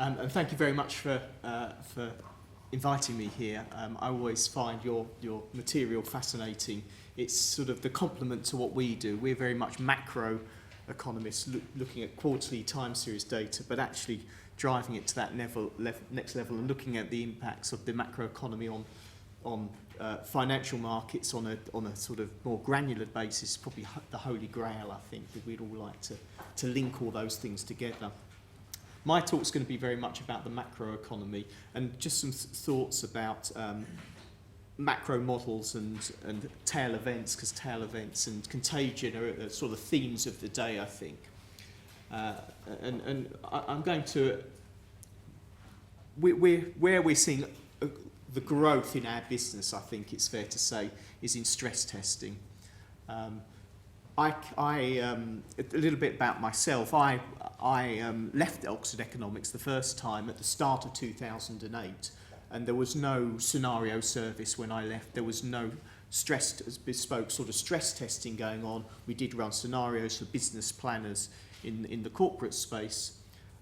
And thank you very much for inviting me here. I always find your material fascinating. It's sort of the complement to what we do. We're very much macro economists looking at quarterly time series data, but actually driving it to that next level and looking at the impacts of the macroeconomy on financial markets on a sort of more granular basis. Probably the holy grail, I think, that we'd all like to link all those things together. My talk's going to be very much about the macroeconomy and just some thoughts about macro models and tail events, because tail events and contagion are sort of themes of the day, I think. And I'm going to... Where we're seeing the growth in our business, I think it's fair to say, is in stress testing. A little bit about myself. I left Oxford Economics the first time at the start of 2008, and there was no scenario service when I left. There was no bespoke sort of stress testing going on. We did run scenarios for business planners in the corporate space.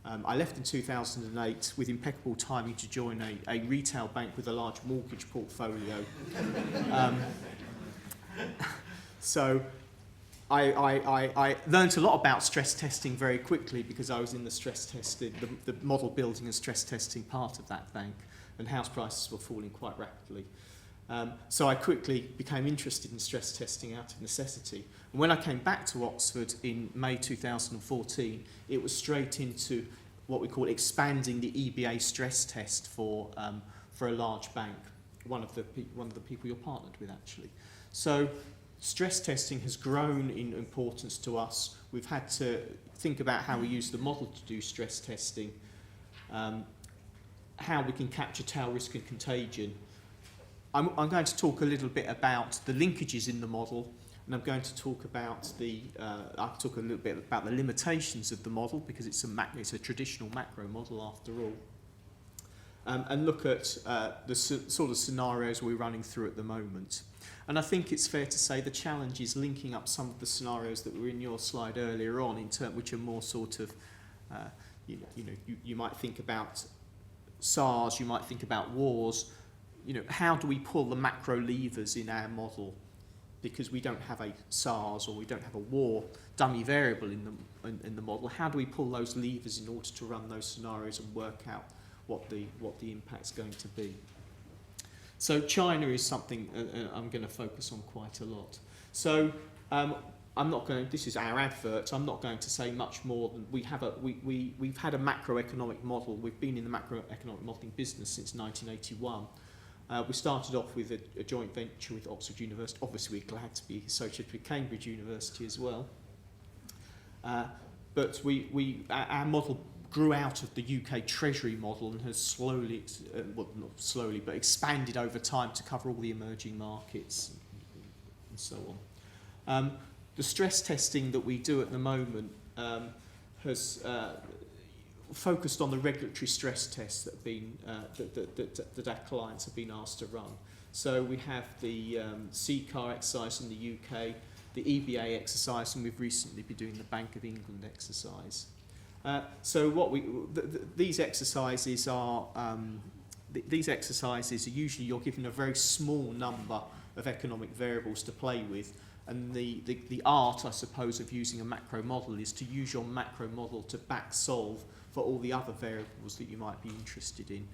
I left in 2008 with impeccable timing to join a retail bank with a large mortgage portfolio. So I learned a lot about stress testing very quickly because I was in the stress testing, the model building and stress testing part of that bank, and house prices were falling quite rapidly. So I quickly became interested in stress testing out of necessity. And when I came back to Oxford in May 2014, it was straight into what we call expanding the EBA stress test for a large bank, one of the people you're partnered with, actually. So stress testing has grown in importance to us. We've had to think about how we use the model to do stress testing, how we can capture tail risk and contagion. I'm going to talk a little bit about the linkages in the model, and I'm going to talk about I'll talk a little bit about the limitations of the model, because it's a traditional macro model after all, and look at the sort of scenarios we're running through at the moment. And I think it's fair to say the challenge is linking up some of the scenarios that were in your slide earlier on, which are more sort of, you might think about SARS, you might think about wars. How do we pull the macro levers in our model? Because we don't have a SARS or we don't have a war dummy variable in the model. How do we pull those levers in order to run those scenarios and work out what the impact's going to be? So China is something I'm going to focus on quite a lot. So this is our advert. I'm not going to say much more than we've had a macroeconomic model. We've been in the macroeconomic modelling business since 1981. We started off with a joint venture with Oxford University. Obviously, we're glad to be associated with Cambridge University as well. But our model grew out of the UK Treasury model and has slowly, well, not slowly, but expanded over time to cover all the emerging markets and so on. The stress testing that we do at the moment has focused on the regulatory stress tests that have been that our clients have been asked to run. So we have the CCAR exercise in the UK, the EBA exercise, and we've recently been doing the Bank of England exercise. So these exercises are usually you're given a very small number of economic variables to play with. And the art, I suppose, of using a macro model is to use your macro model to back solve for all the other variables that you might be interested in.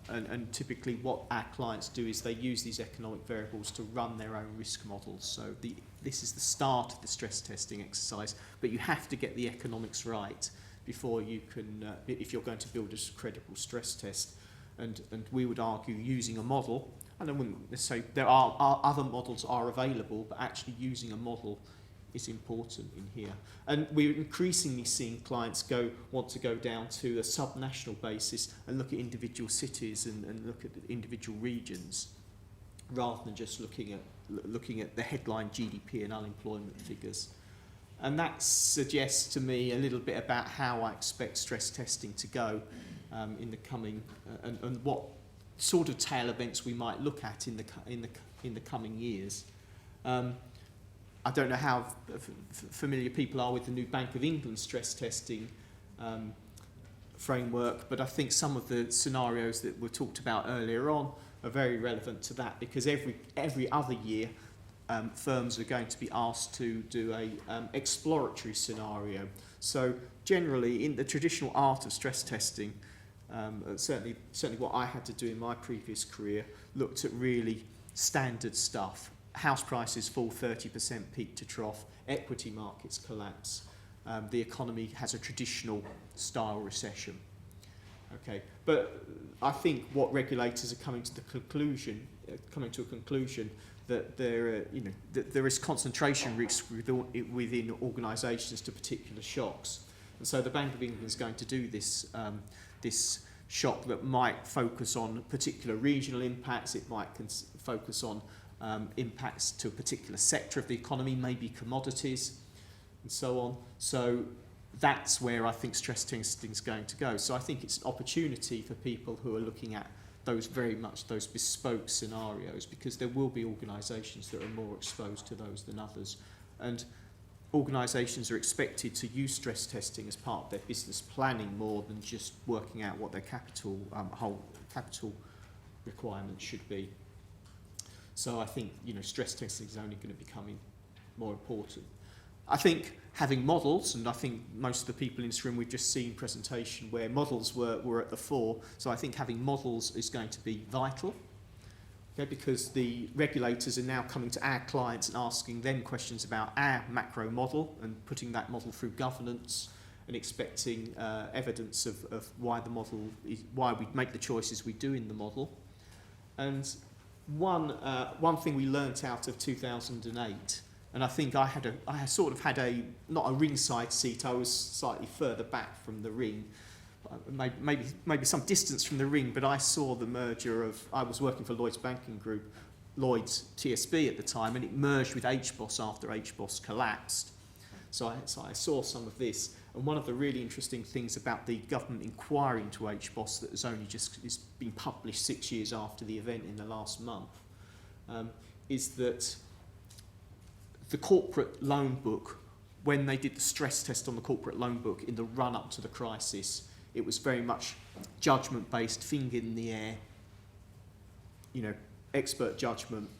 And typically what our clients do is they use these economic variables to run their own risk models. So this is the start of the stress testing exercise, but you have to get the economics right before you can, if you're going to build a credible stress test. And we would argue using a model, and I wouldn't necessarily, there are other models are available, but actually using a model is important in here. And we're increasingly seeing clients want to go down to a sub-national basis and look at individual cities and look at individual regions, rather than just looking at the headline GDP and unemployment figures. And that suggests to me a little bit about how I expect stress testing to go in the coming, and what sort of tail events we might look at in the coming years. I don't know how familiar people are with the new Bank of England stress testing framework, but I think some of the scenarios that were talked about earlier on are very relevant to that, because every other year firms are going to be asked to do a exploratory scenario. So generally, in the traditional art of stress testing, certainly what I had to do in my previous career, looked at really standard stuff. House prices fall 30% peak to trough, equity markets collapse, the economy has a traditional style recession. Okay, but I think what regulators are coming to a conclusion that there is concentration risk within organisations to particular shocks, and so the Bank of England is going to do this shock that might focus on particular regional impacts. It might focus on impacts to a particular sector of the economy, maybe commodities, and so on. So that's where I think stress testing is going to go. So I think it's an opportunity for people who are looking at those bespoke scenarios, because there will be organisations that are more exposed to those than others. And organisations are expected to use stress testing as part of their business planning more than just working out what their capital requirements should be. So I think stress testing is only going to become more important. I think having models, and I think most of the people in this room, we've just seen presentation where models were at the fore, so I think having models is going to be vital, okay, because the regulators are now coming to our clients and asking them questions about our macro model and putting that model through governance and expecting evidence of why the model is, why we make the choices we do in the model. And one thing we learnt out of 2008, and I think I sort of had not a ringside seat, I was slightly further back from the ring, maybe some distance from the ring, but I saw the merger of, I was working for Lloyds Banking Group, Lloyds TSB at the time, and it merged with HBOS after HBOS collapsed. So I saw some of this, and one of the really interesting things about the government inquiry into HBOS that has only just been published 6 years after the event in the last month, is that the corporate loan book, when they did the stress test on the corporate loan book in the run-up to the crisis, it was very much judgment-based, finger in the air, expert judgment,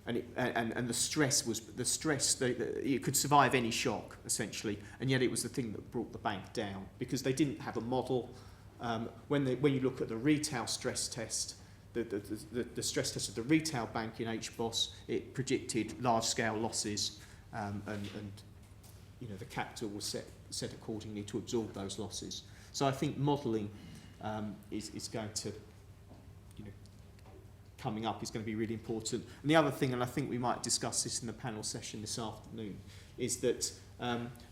and the stress was it could survive any shock essentially, and yet it was the thing that brought the bank down because they didn't have a model. When you look at the retail stress test, the stress test of the retail bank in HBOS, it predicted large-scale losses, and the capital was set accordingly to absorb those losses. So I think modelling is going to, coming up is going to be really important. And the other thing, and I think we might discuss this in the panel session this afternoon, is that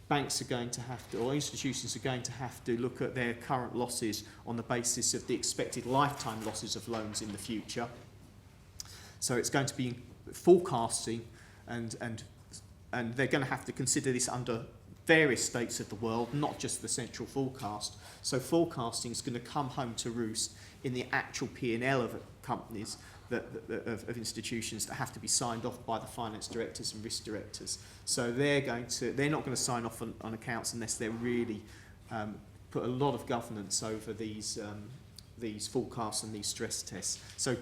banks are going to have to, or institutions are going to have to look at their current losses on the basis of the expected lifetime losses of loans in the future. So it's going to be forecasting, and they're going to have to consider this under various states of the world, not just the central forecast. So forecasting is going to come home to roost in the actual P&L of companies, of institutions that have to be signed off by the finance directors and risk directors. So they're not going to sign off on accounts unless they're really put a lot of governance over these forecasts and these stress tests. So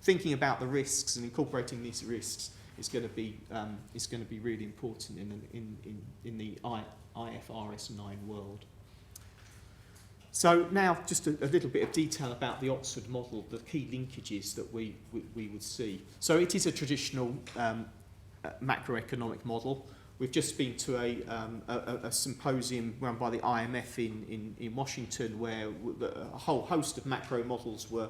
thinking about the risks and incorporating these risks is going to be really important in the IFRS 9 world. So now just a little bit of detail about the Oxford model, the key linkages that we would see. So it is a traditional macroeconomic model. We've just been to a symposium run by the IMF in Washington, where a whole host of macro models were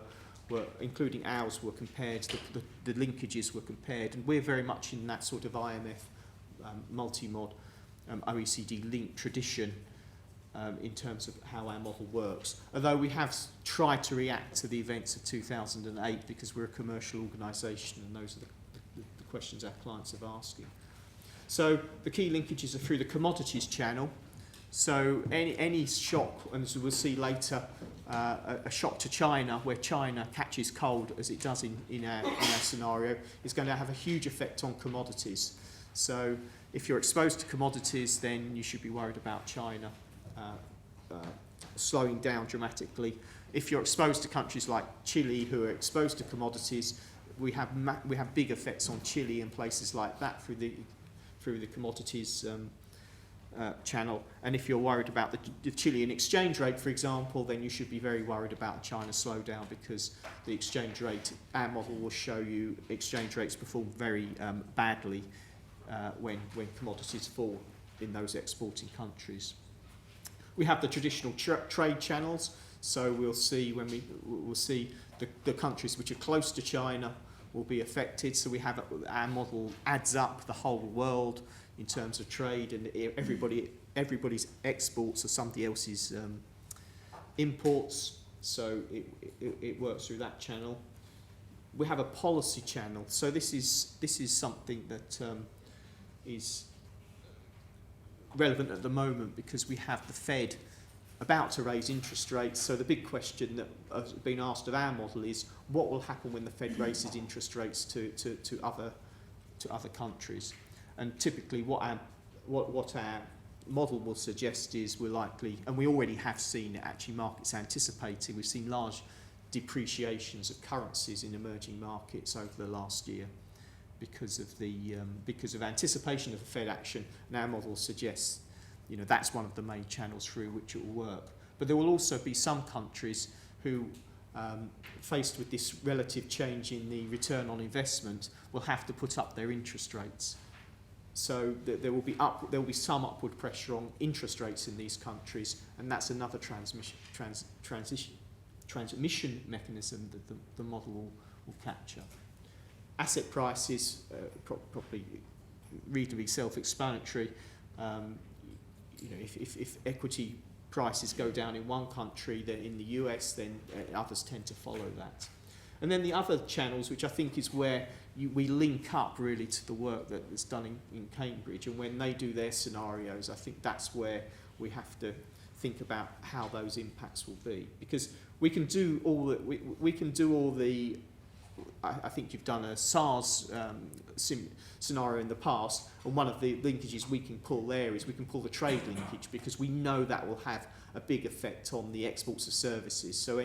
including ours, were compared, the linkages were compared, and we're very much in that sort of IMF multi-mod OECD linked tradition in terms of how our model works. Although we have tried to react to the events of 2008 because we're a commercial organisation, and those are the questions our clients are asking. So the key linkages are through the commodities channel. So any shock, and as we'll see later, a shock to China, where China catches cold, as it does in our scenario, is going to have a huge effect on commodities. So if you're exposed to commodities, then you should be worried about China slowing down dramatically. If you're exposed to countries like Chile, who are exposed to commodities, we have big effects on Chile and places like that through the commodities channel. And if you're worried about the Chilean exchange rate, for example, then you should be very worried about China's slowdown, because the exchange rate, our model will show you exchange rates perform very badly when commodities fall in those exporting countries. We have the traditional trade channels, so we'll see the countries which are close to China will be affected. So we have our model adds up the whole world in terms of trade, and everybody's exports are somebody else's imports. So it works through that channel. We have a policy channel. So this is something that is relevant at the moment, because we have the Fed about to raise interest rates. So the big question that has been asked of our model is, what will happen when the Fed raises interest rates to other countries? And typically what our model will suggest is we're likely, and we already have seen it actually, markets anticipating, we've seen large depreciations of currencies in emerging markets over the last year because of anticipation of the Fed action. And our model suggests that's one of the main channels through which it will work. But there will also be some countries who, faced with this relative change in the return on investment, will have to put up their interest rates. So there will be some upward pressure on interest rates in these countries, and that's another transmission mechanism that the model will capture. Asset prices, probably reasonably self-explanatory. If equity prices go down in one country, then in the US, then others tend to follow that. And then the other channels, which I think is where we link up really to the work that is done in Cambridge, and when they do their scenarios, I think that's where we have to think about how those impacts will be, because we can do all the I think you've done a SARS scenario in the past, and one of the linkages we can pull there is we can pull the trade linkage, because we know that will have a big effect on the exports of services. So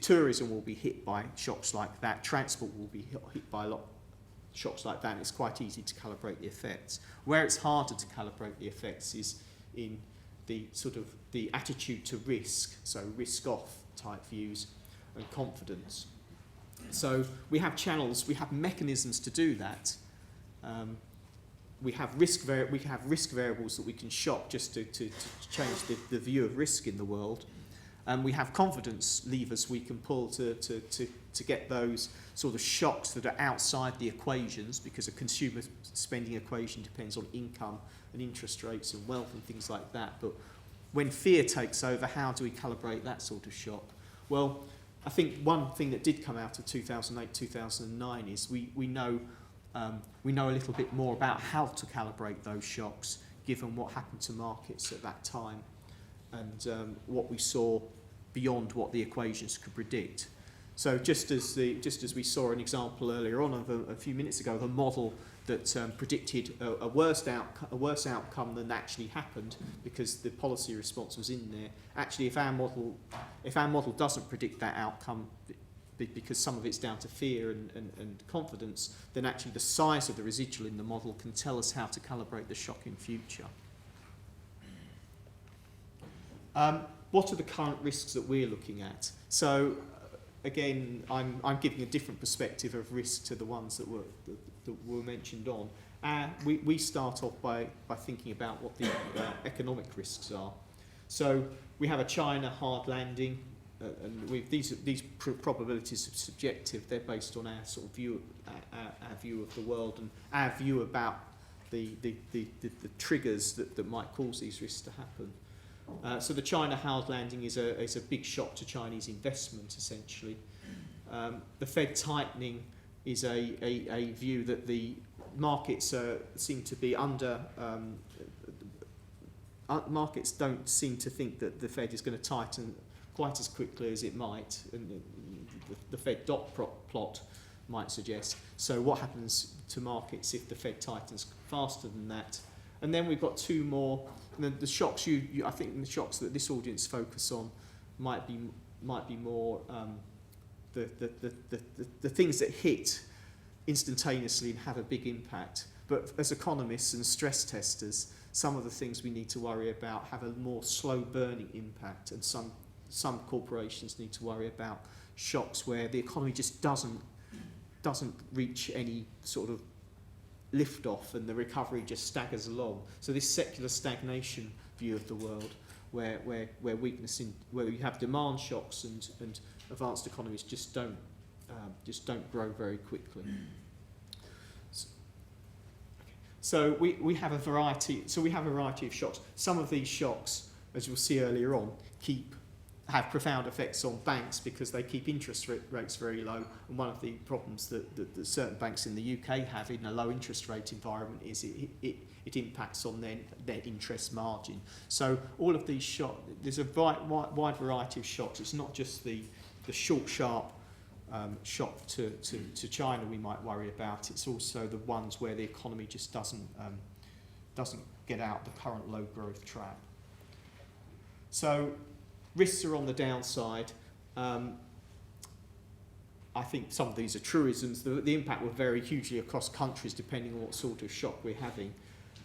tourism will be hit by shocks like that. Transport will be hit by a lot of shocks like that. And it's quite easy to calibrate the effects. Where it's harder to calibrate the effects is in the sort of the attitude to risk, so risk-off type views and confidence. So we have channels, we have mechanisms to do that. We have risk variables that we can shock just to change the view of risk in the world. And we have confidence levers we can pull to get those sort of shocks that are outside the equations, because a consumer spending equation depends on income and interest rates and wealth and things like that. But when fear takes over, how do we calibrate that sort of shock? Well, I think one thing that did come out of 2008, 2009 is we know a little bit more about how to calibrate those shocks, given what happened to markets at that time, and what we saw beyond what the equations could predict. So just as we saw an example earlier on of a few minutes ago, of a model that predicted a worse outcome than actually happened, because the policy response was in there. Actually, if our model doesn't predict that outcome, because some of it's down to fear and confidence, then actually the size of the residual in the model can tell us how to calibrate the shock in future. What are the current risks that we're looking at? So again, I'm giving a different perspective of risk to the ones that were mentioned on. We start off by thinking about what the economic risks are. So we have a China hard landing, and these probabilities are subjective. They're based on our sort of view, our view of the world, and our view about the triggers that might cause these risks to happen. So the China hard landing is a big shock to Chinese investment, essentially. The Fed tightening is a view that the markets seem to be under. Markets don't seem to think that the Fed is going to tighten quite as quickly as it might, and the Fed dot plot might suggest. So what happens to markets if the Fed tightens faster than that? And then we've got two more the shocks I think the shocks that this audience focus on might be more the things that hit instantaneously and have a big impact. But as economists and stress testers, some of the things we need to worry about have a more slow burning impact, and some corporations need to worry about shocks where the economy just doesn't reach any sort of lift off and the recovery just staggers along. So this secular stagnation view of the world, where where you have demand shocks and advanced economies just don't grow very quickly. So we have a variety. So we have a variety of shocks. Some of these shocks, as you'll see earlier on, have profound effects on banks because they keep interest rates very low. And one of the problems that certain banks in the UK have in a low interest rate environment is it impacts on their net interest margin. So all of these shocks, there's a wide variety of shocks. It's not just the short, sharp shock to China we might worry about. It's also the ones where the economy just doesn't get out the current low growth trap. So risks are on the downside. I think some of these are truisms. The impact will vary hugely across countries depending on what sort of shock we're having.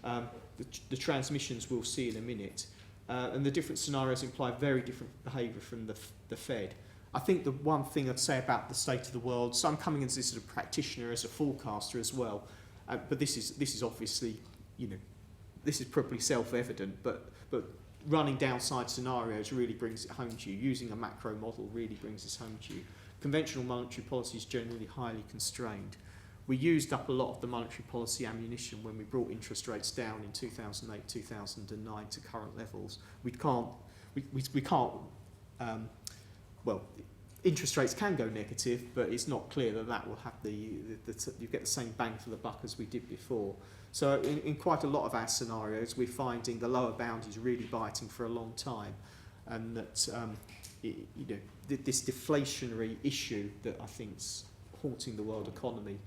The transmissions we'll see in a minute. And the different scenarios imply very different behaviour from the Fed. I think the one thing I'd say about the state of the world, so I'm coming as a sort of practitioner, as a forecaster as well, but this is obviously, this is probably self-evident, but running downside scenarios really brings it home to you. Using a macro model really brings this home to you. Conventional monetary policy is generally highly constrained. We used up a lot of the monetary policy ammunition when we brought interest rates down in 2008, 2009 to current levels. We can't. Well, interest rates can go negative, but it's not clear that will have you get the same bang for the buck as we did before. So in quite a lot of our scenarios, we're finding the lower bound is really biting for a long time, and that this deflationary issue that I think's haunting the world economy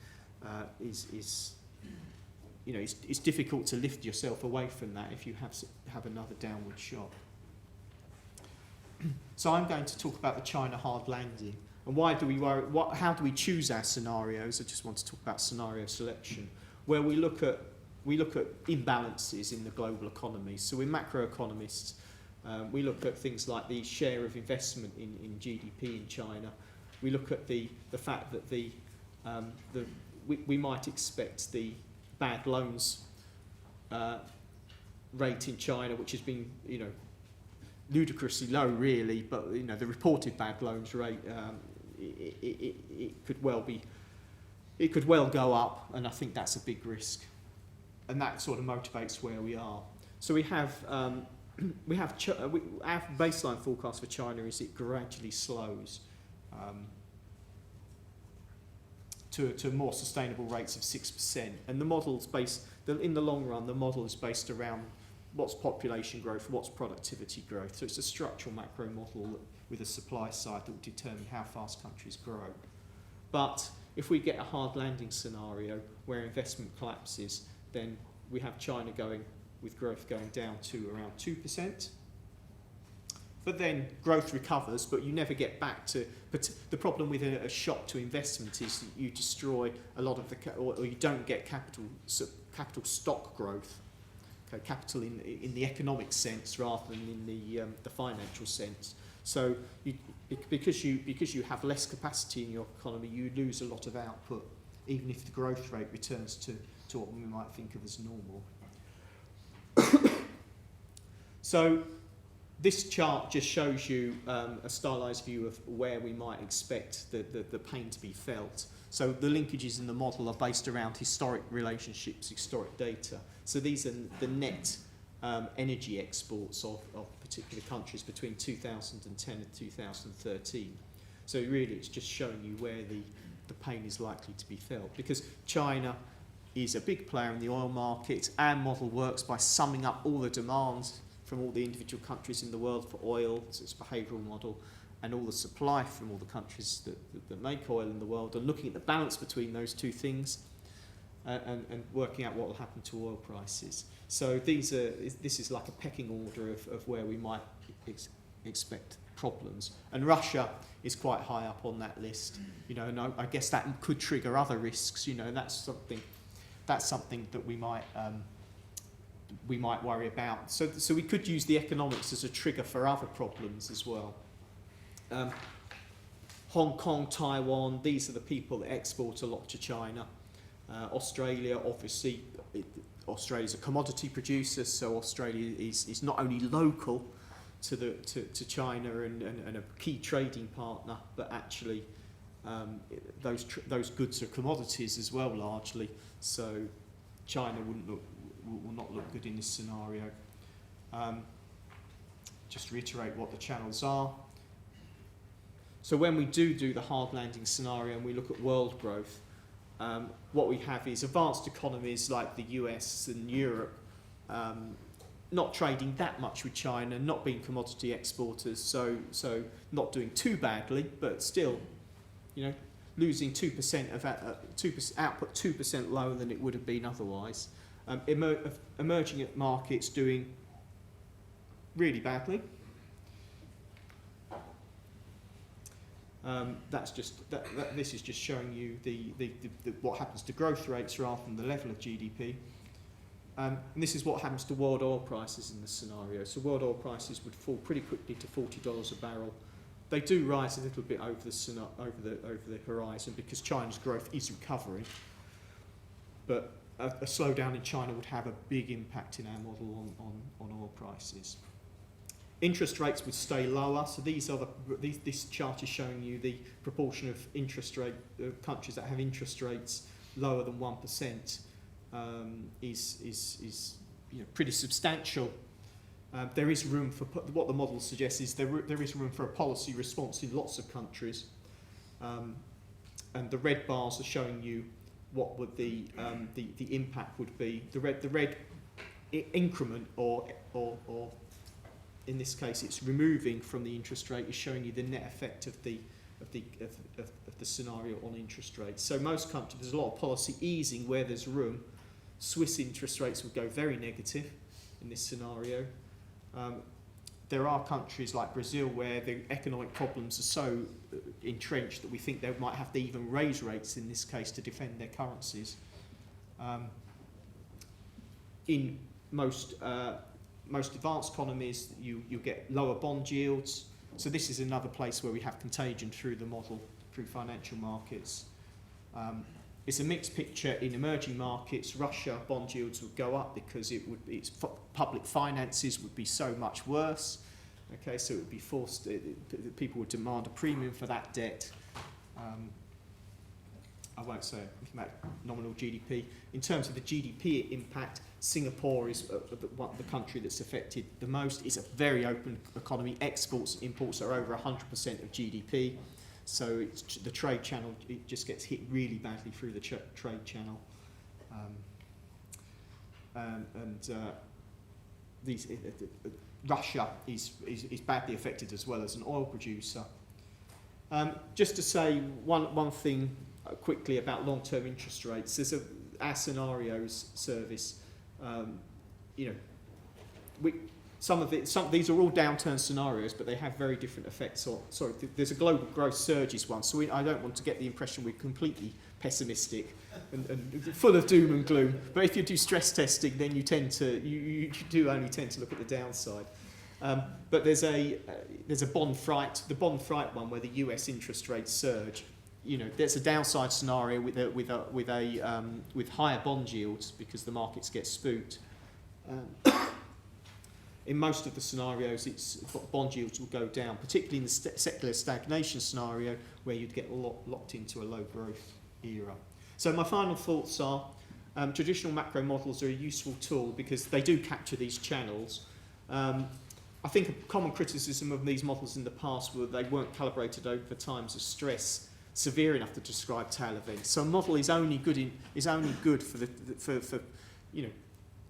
is it's difficult to lift yourself away from that if you have another downward shock. So I'm going to talk about the China hard landing and why do we worry? How do we choose our scenarios? I just want to talk about scenario selection, where we look at imbalances in the global economy. So we're macroeconomists. We look at things like the share of investment in GDP in China. We look at the fact that we might expect the bad loans rate in China, which has been ludicrously low, really, but the reported bad loans rate it could well go up, and I think that's a big risk, and that sort of motivates where we are. So we have our baseline forecast for China is it gradually slows to more sustainable rates of 6%, and the model's in the long run. The model is based around what's population growth, what's productivity growth. So it's a structural macro model with a supply side that will determine how fast countries grow. But if we get a hard landing scenario where investment collapses, then we have China with growth going down to around 2%. But then growth recovers, but you never get back to. But the problem with a shock to investment is that you destroy a lot of or you don't get capital stock growth. Okay, capital in the economic sense rather than in the financial sense. So because you have less capacity in your economy, you lose a lot of output, even if the growth rate returns to what we might think of as normal. So this chart just shows you a stylized view of where we might expect the pain to be felt. So the linkages in the model are based around historic relationships, historic data. So these are the net energy exports of particular countries between 2010 and 2013. So really it's just showing you where the pain is likely to be felt, because China is a big player in the oil market. Our model works by summing up all the demands from all the individual countries in the world for oil, so it's a behavioural model, and all the supply from all the countries that make oil in the world, and looking at the balance between those two things. and working out what will happen to oil prices. So this is like a pecking order of where we might expect problems. And Russia is quite high up on that list, you know, and I guess that could trigger other risks, you know, and that's something that we might worry about. So we could use the economics as a trigger for other problems as well. Hong Kong, Taiwan, these are the people that export a lot to China. Australia, obviously, Australia's a commodity producer, so Australia is not only local to China and a key trading partner, but actually those goods are commodities as well, largely. So China will not look good in this scenario. Just to reiterate what the channels are. So when we do the hard landing scenario and we look at world growth, what we have is advanced economies like the US and Europe not trading that much with China, not being commodity exporters, so not doing too badly, but still, you know, losing 2% of output 2% lower than it would have been otherwise. Emerging markets doing really badly. This is just showing you the what happens to growth rates rather than the level of GDP. And this is what happens to world oil prices in this scenario. So world oil prices would fall pretty quickly to $40 a barrel. They do rise a little bit over the horizon because China's growth is recovering. But a slowdown in China would have a big impact in our model on oil prices. Interest rates would stay lower. So this chart is showing you the proportion of interest rate countries that have interest rates lower than 1%. Is you know, pretty substantial. There is room for what the model suggests is there is room for a policy response in lots of countries, and the red bars are showing you what would the impact would be. The red increment or in this case it's removing from the interest rate is showing you the net effect of the scenario on interest rates. So most countries, there's a lot of policy easing where there's room. Swiss interest rates would go very negative in this scenario. There are countries like Brazil where the economic problems are so entrenched that we think they might have to even raise rates in this case to defend their currencies. In most advanced economies, you get lower bond yields. So this is another place where we have contagion through the model, through financial markets. It's a mixed picture in emerging markets. Russia bond yields would go up because its public finances would be so much worse. Okay, so it would be forced. People would demand a premium for that debt. I won't say anything about nominal GDP. In terms of the GDP impact, Singapore is the country that's affected the most. It's a very open economy. Exports, imports are over 100% of GDP. So the trade channel, it just gets hit really badly through the trade channel. Russia is badly affected as well as an oil producer. Just to say one thing quickly about long-term interest rates. There's our scenarios service. You know, these are all downturn scenarios, but they have very different effects. There's a global growth surges one, so I don't want to get the impression we're completely pessimistic and full of doom and gloom. But if you do stress testing, then you do only tend to look at the downside. But there's a bond fright, the bond fright one, where the US interest rates surge. You know, there's a downside scenario with higher bond yields because the markets get spooked. In most of the scenarios, bond yields will go down, particularly in the secular stagnation scenario, where you'd get locked into a low growth era. So my final thoughts are, traditional macro models are a useful tool because they do capture these channels. I think a common criticism of these models in the past were they weren't calibrated over times of stress severe enough to describe tail events. So a model is only good for you know,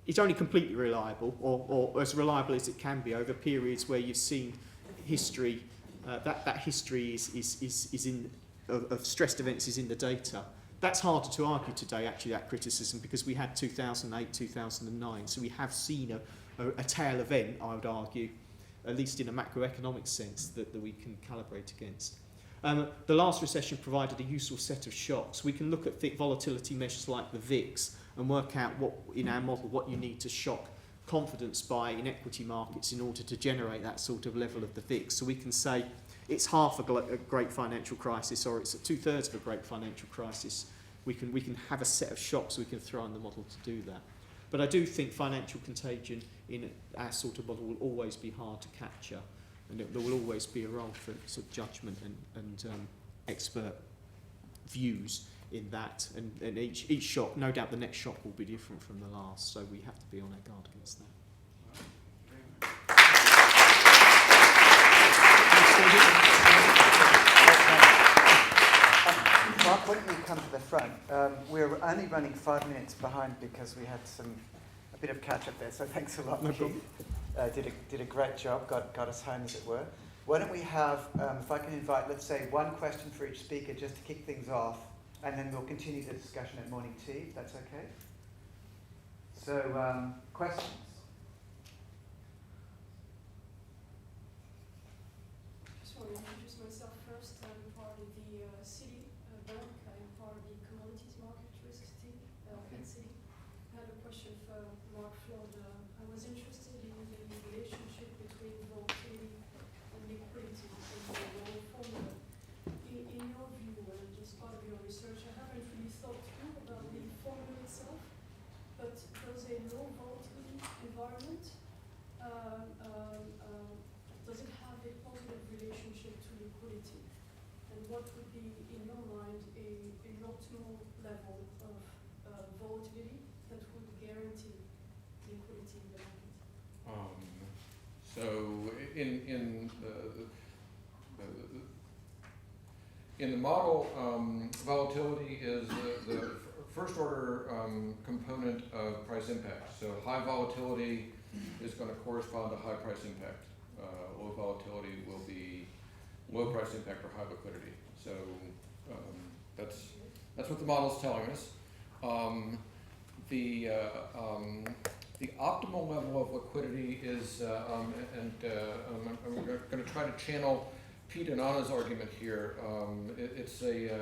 it's only completely reliable or as reliable as it can be over periods where you've seen history. That history of stressed events is in the data. That's harder to argue today, actually, that criticism, because we had 2008, 2009, so we have seen a tail event, I would argue, at least in a macroeconomic sense, that we can calibrate against. The last recession provided a useful set of shocks. We can look at volatility measures like the VIX and work out what, in our model, what you need to shock confidence by in equity markets in order to generate that sort of level of the VIX. So we can say it's half a great financial crisis, or it's 2/3 of a great financial crisis. We can have a set of shocks we can throw in the model to do that. But I do think financial contagion in our sort of model will always be hard to capture, and there will always be a role for sort of judgment and expert views in that. And each shock, no doubt the next shock will be different from the last, so we have to be on our guard against that. Mark, why don't you come to the front? We're only running 5 minutes behind because we had a bit of catch up there, so thanks a lot. No problem. Did a great job, got us home as it were. Why don't we have, if I can invite, let's say, one question for each speaker just to kick things off, and then we'll continue the discussion at morning tea, if that's okay. So, questions? Just want to introduce myself first. I'm part of the City bank. I'm part of the commodities market risk team at City. I had a question for Mark Flood. I was interested in the relationship between volatility and liquidity in the lower formula. In your view, and just part of your research, I haven't really thought through about the formula itself, but does a low volatility environment does it have a positive relationship to liquidity? And what would be, in your mind, an optimal level of volatility that would guarantee liquidity in the market? So in the model, volatility is the first order component of price impact. So high volatility is going to correspond to high price impact. Low volatility will be low price impact or high liquidity. So that's what the model is telling us. The optimal level of liquidity is, I'm going to try to channel Pete and Anna's argument here. It's a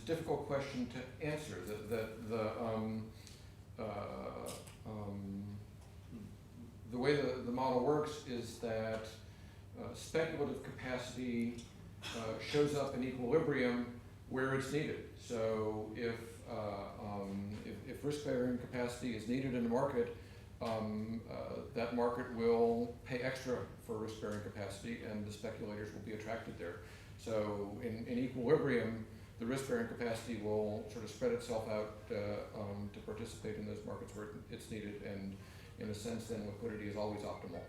difficult question to answer. The way the model works is that speculative capacity shows up in equilibrium where it's needed. So if risk-bearing capacity is needed in the market, that market will pay extra for risk-bearing capacity, and the speculators will be attracted there. So in equilibrium, the risk-bearing capacity will sort of spread itself out to participate in those markets where it's needed, and in a sense, then liquidity is always optimal.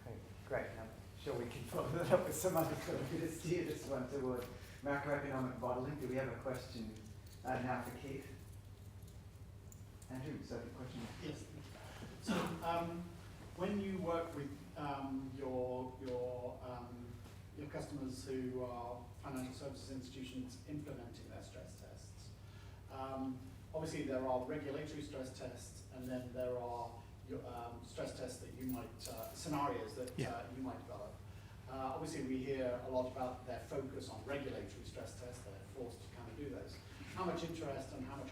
Okay, great. Now, sure, we can follow that up with some other sort of bit of steer this one toward macroeconomic modelling. Do we have a question now for Keith? Andrew, so a question? Yes. So, when you work with your customers who are financial services institutions implementing their stress tests, obviously there are regulatory stress tests, and then there are stress tests that you might, scenarios that you might develop. Obviously we hear a lot about their focus on regulatory stress tests. They're forced to kind of do those. How much interest and how much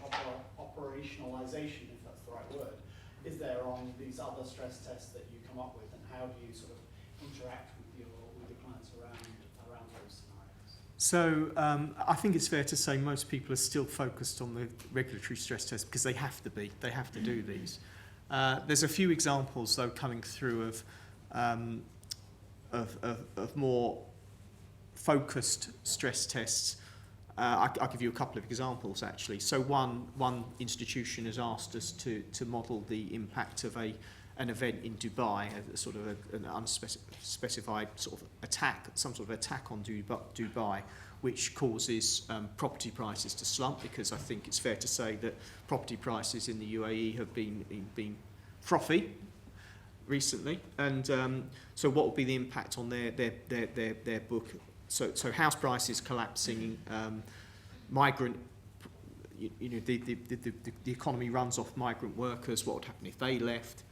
operationalization, if that's the right word, is there on these other stress tests that you come up with, and how do you sort of interact with your clients around those scenarios? So I think it's fair to say most people are still focused on the regulatory stress test because they have to be. They have to do these. There's a few examples though coming through of more focused stress tests. I'll give you a couple of examples actually. So one institution has asked us to model the impact of an event in Dubai, a sort of an unspecified sort of attack, some sort of attack on Dubai, which causes property prices to slump, because I think it's fair to say that property prices in the UAE have been frothy recently, and so what will be the impact on their book so house prices collapsing, migrant, the economy runs off migrant workers. What would happen if they left?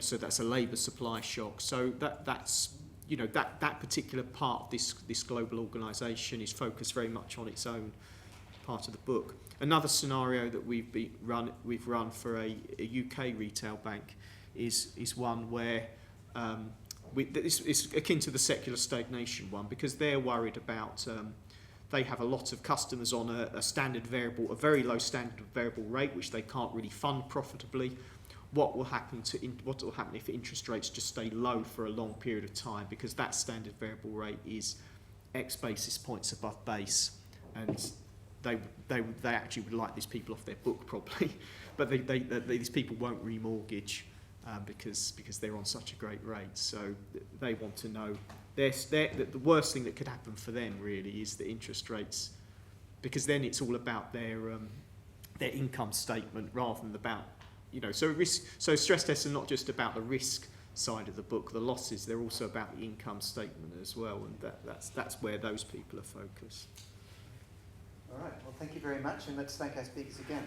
So that's a labour supply shock. So that's that particular part of this global organisation is focused very much on its own part of the book. Another scenario that we've run for a UK retail bank is one where it's akin to the secular stagnation one, because they're worried about they have a lot of customers on a very low standard variable rate, which they can't really fund profitably. What will happen if interest rates just stay low for a long period of time? Because that standard variable rate is X basis points above base, and they actually would like these people off their book probably, but these people won't remortgage because they're on such a great rate. So they want to know. The worst thing that could happen for them really is the interest rates, because then it's all about their income statement rather than about, so stress tests are not just about the risk side of the book, the losses, they're also about the income statement as well, and that's where those people are focused. All right, well, thank you very much, and let's thank our speakers again.